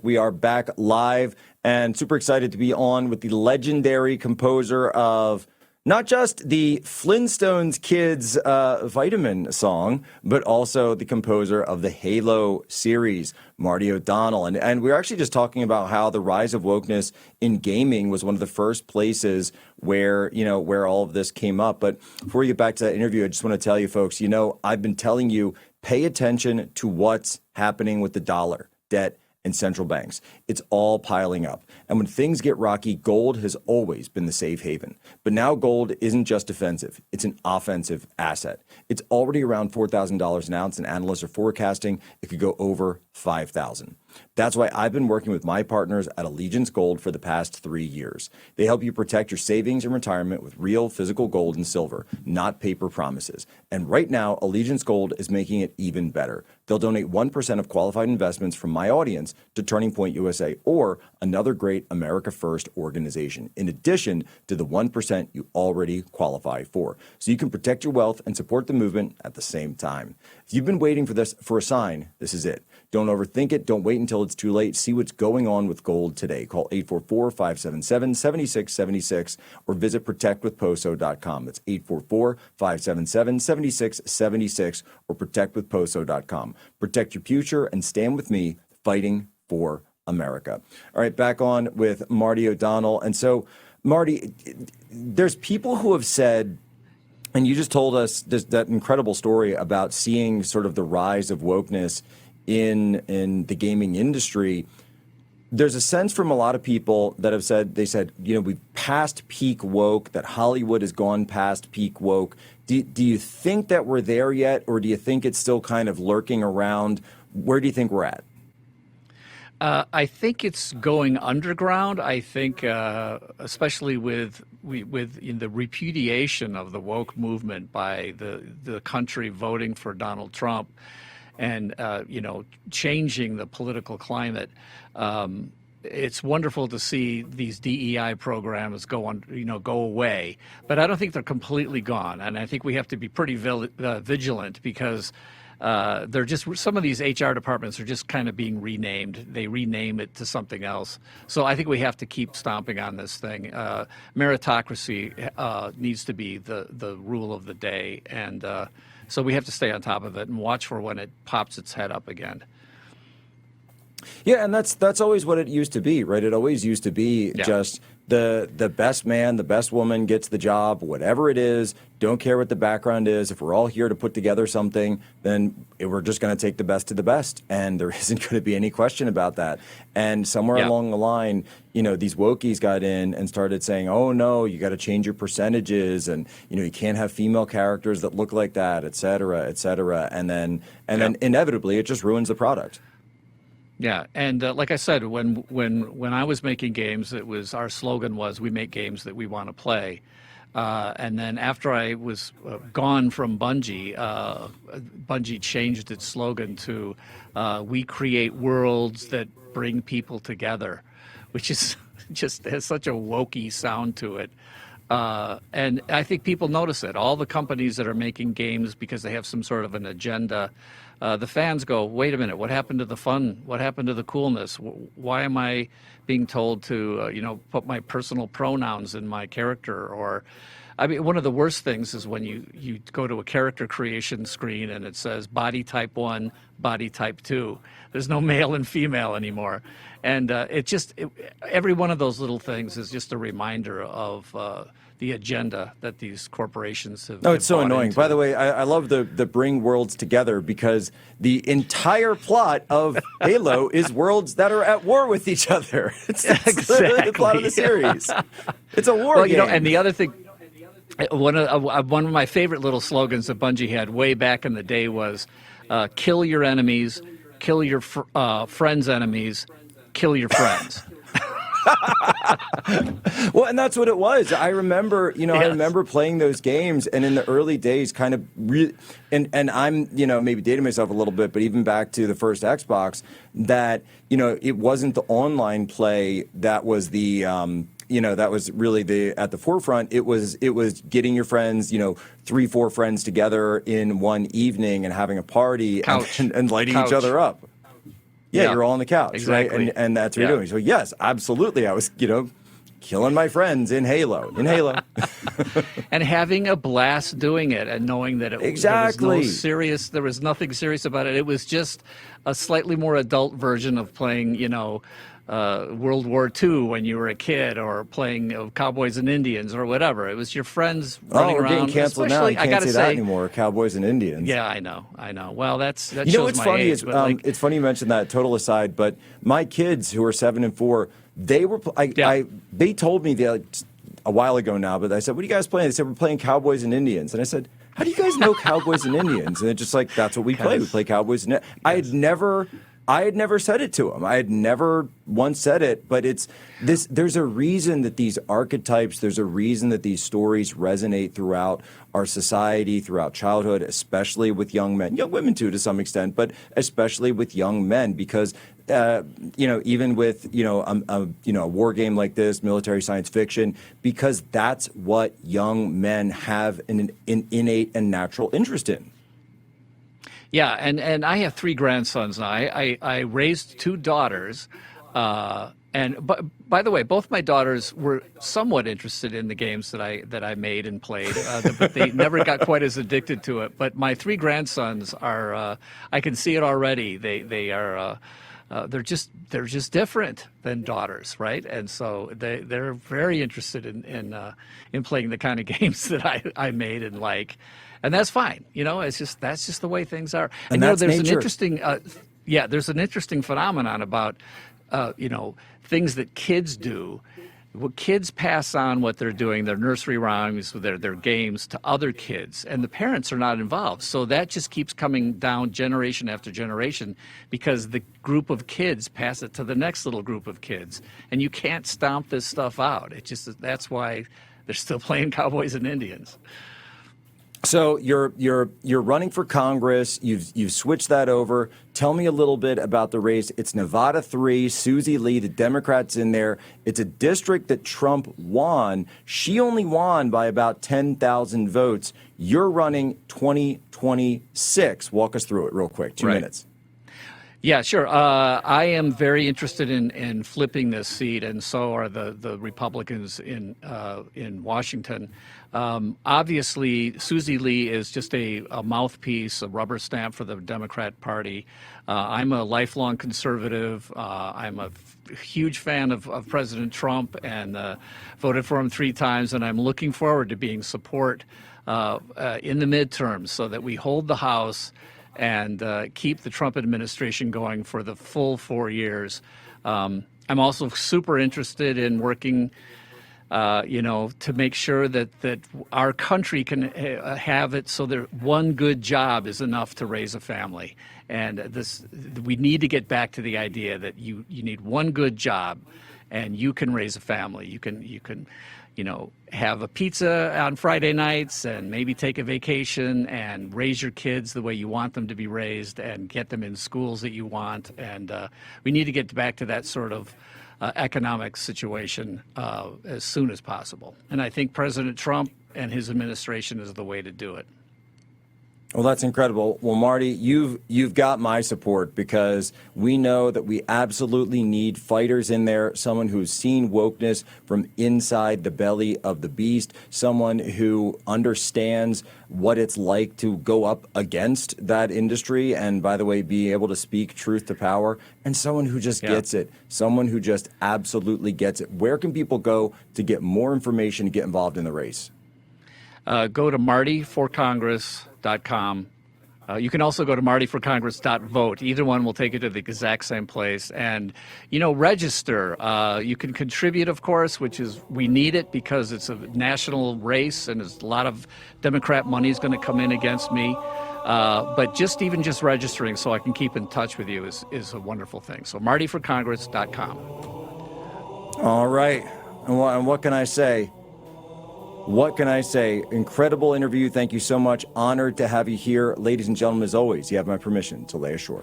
We are back live and super excited to be on with the legendary composer of not just the Flintstones Kids Vitamin song, but also the composer of the Halo series, Marty O'Donnell. And we were actually just talking about how the rise of wokeness in gaming was one of the first places where all of this came up. But before we get back to that interview, I just want to tell you folks, I've been telling you, pay attention to what's happening with the dollar, debt, and central banks. It's all piling up. And when things get rocky, gold has always been the safe haven. But now gold isn't just defensive, it's an offensive asset. It's already around $4,000 an ounce, and analysts are forecasting it could go over $5,000. That's why I've been working with my partners at Allegiance Gold for the past 3 years. They help you protect your savings and retirement with real physical gold and silver, not paper promises. And right now, Allegiance Gold is making it even better. They'll donate 1% of qualified investments from my audience to Turning Point USA or another great America First organization, in addition to the 1% you already qualify for. So you can protect your wealth and support the movement at the same time. If you've been waiting for a sign, this is it. Don't overthink it. Don't wait until it's too late. See what's going on with gold today. Call 844-577-7676 or visit protectwithposo.com. That's 844-577-7676 or protectwithposo.com. Protect your future and stand with me fighting for America. All right, back on with Marty O'Donnell. And so, Marty, there's people who have said, and you just told us that incredible story about seeing sort of the rise of wokeness in the gaming industry. There's a sense from a lot of people that have said, we've passed peak woke, that Hollywood has gone past peak woke. Do you think that we're there yet, or do you think it's still kind of lurking around? Where do you think we're at? I think it's going underground. I think, especially with the repudiation of the woke movement by the country voting for Donald Trump, and changing the political climate. It's wonderful to see these DEI programs go away, but I don't think they're completely gone. And I think we have to be pretty vigilant because they're just, some of these HR departments are just kind of being renamed. They rename it to something else. So I think we have to keep stomping on this thing. Meritocracy needs to be the rule of the day, and so we have to stay on top of it and watch for when it pops its head up again. Yeah, and that's always what it used to be, right? It always used to be just the best man, the best woman gets the job, whatever it is. Don't care what the background is. If we're all here to put together something, then we're just going to take the best of the best, and there isn't going to be any question about that. And somewhere along the line, these wokies got in and started saying, "Oh no, you got to change your percentages, and you can't have female characters that look like that, et cetera, et cetera." And then inevitably, it just ruins the product. Yeah, and like I said, when I was making games, our slogan was, "We make games that we want to play." And then after I was gone from Bungie, Bungie changed its slogan to "We create worlds that bring people together," which is just has such a wokey sound to it. And I think people notice it. All the companies that are making games because they have some sort of an agenda, the fans go, "Wait a minute, what happened to the fun? What happened to the coolness? Why am I being told to, put my personal pronouns in my character?" Or, I mean, one of the worst things is when you go to a character creation screen and it says body type 1, body type 2. There's no male and female anymore. And every one of those little things is just a reminder of the agenda that these corporations have. No, it's so annoying. Into. By the way, I love the bring worlds together, because the entire plot of Halo is worlds that are at war with each other. It's literally the plot of the series. It's a war game. And the other thing, one of my favorite little slogans that Bungie had way back in the day was, "Kill your enemies, kill your friends' enemies, kill your friends." Well, and that's what it was. I remember, I remember playing those games, and in the early days, kind of and I'm, maybe dating myself a little bit, but even back to the first Xbox, that, it wasn't the online play that was the, that was really at the forefront. It was getting your friends, 3-4 friends together in one evening and having a party and lighting each other up. Yeah, you're all on the couch, exactly. right? And that's what you're doing. So yes, absolutely. I was, killing my friends in Halo. And having a blast doing it, and knowing that Exactly. there was nothing serious about it. It was just a slightly more adult version of playing, World War II when you were a kid, or playing Cowboys and Indians or whatever. It was your friends running we're around. getting canceled now. You I can't gotta say that anymore. Cowboys and Indians. Yeah, I know. Well, that You know shows what's my funny age. is But it's funny you mentioned that. Total aside, but my kids who are 7 and 4, they were. They told me a while ago now, but I said, "What are you guys playing?" They said, "We're playing Cowboys and Indians," and I said, "How do you guys know Cowboys and Indians?" And they're just like, "That's what we play. We play Cowboys and." I had never said it to them. I had never once said it, but it's this. There's a reason that these archetypes, there's a reason that these stories resonate throughout our society, throughout childhood, especially with young men, young women too, to some extent, but especially with young men, because even with a war game like this, military science fiction, because that's what young men have an innate and natural interest in. Yeah, and I have 3 grandsons now. I raised 2 daughters, and by the way, both my daughters were somewhat interested in the games that I made and played, but they never got quite as addicted to it. But my 3 grandsons are, I can see it already. They are. They're just different than daughters, right? And so they're very interested in playing the kind of games that I made and like. And that's fine, that's just the way things are. And that's there's nature. an interesting, there's an interesting phenomenon about, things that kids do. Well, kids pass on what they're doing, their nursery rhymes, their games, to other kids, and the parents are not involved. So that just keeps coming down generation after generation, because the group of kids pass it to the next little group of kids, and you can't stomp this stuff out. That's why they're still playing Cowboys and Indians. So you're running for Congress. You've switched that over. Tell me a little bit about the race. It's Nevada 3, Susie Lee, the Democrats in there. It's a district that Trump won. She only won by about 10,000 votes. You're running 2026. Walk us through it real quick. 2 minutes. Yeah, sure. I am very interested in flipping this seat, and so are the Republicans in Washington. Obviously, Susie Lee is just a mouthpiece, a rubber stamp for the Democrat Party. I'm a lifelong conservative. I'm a huge fan of President Trump, and voted for him 3 times, and I'm looking forward to being support in the midterms so that we hold the House and keep the Trump administration going for the full 4 years. I'm also super interested in working, to make sure that our country can have it so that one good job is enough to raise a family. And we need to get back to the idea that you need one good job, and you can raise a family. You can have a pizza on Friday nights and maybe take a vacation and raise your kids the way you want them to be raised and get them in schools that you want. And we need to get back to that sort of economic situation as soon as possible. And I think President Trump and his administration is the way to do it. Well, that's incredible. Well, Marty, you've got my support, because we know that we absolutely need fighters in there, someone who's seen wokeness from inside the belly of the beast, someone who understands what it's like to go up against that industry and, by the way, be able to speak truth to power, and someone who just gets it, someone who just absolutely gets it. Where can people go to get more information to get involved in the race? Go to martyforcongress.com. You can also go to martyforcongress.vote. Either one will take you to the exact same place. And, register. You can contribute, of course, we need it because it's a national race and there's a lot of Democrat money is going to come in against me. But just registering so I can keep in touch with you is a wonderful thing. So martyforcongress.com. All right. And what can I say? What can I say? Incredible interview. Thank you so much. Honored to have you here. Ladies and gentlemen, as always, you have my permission to lay ashore.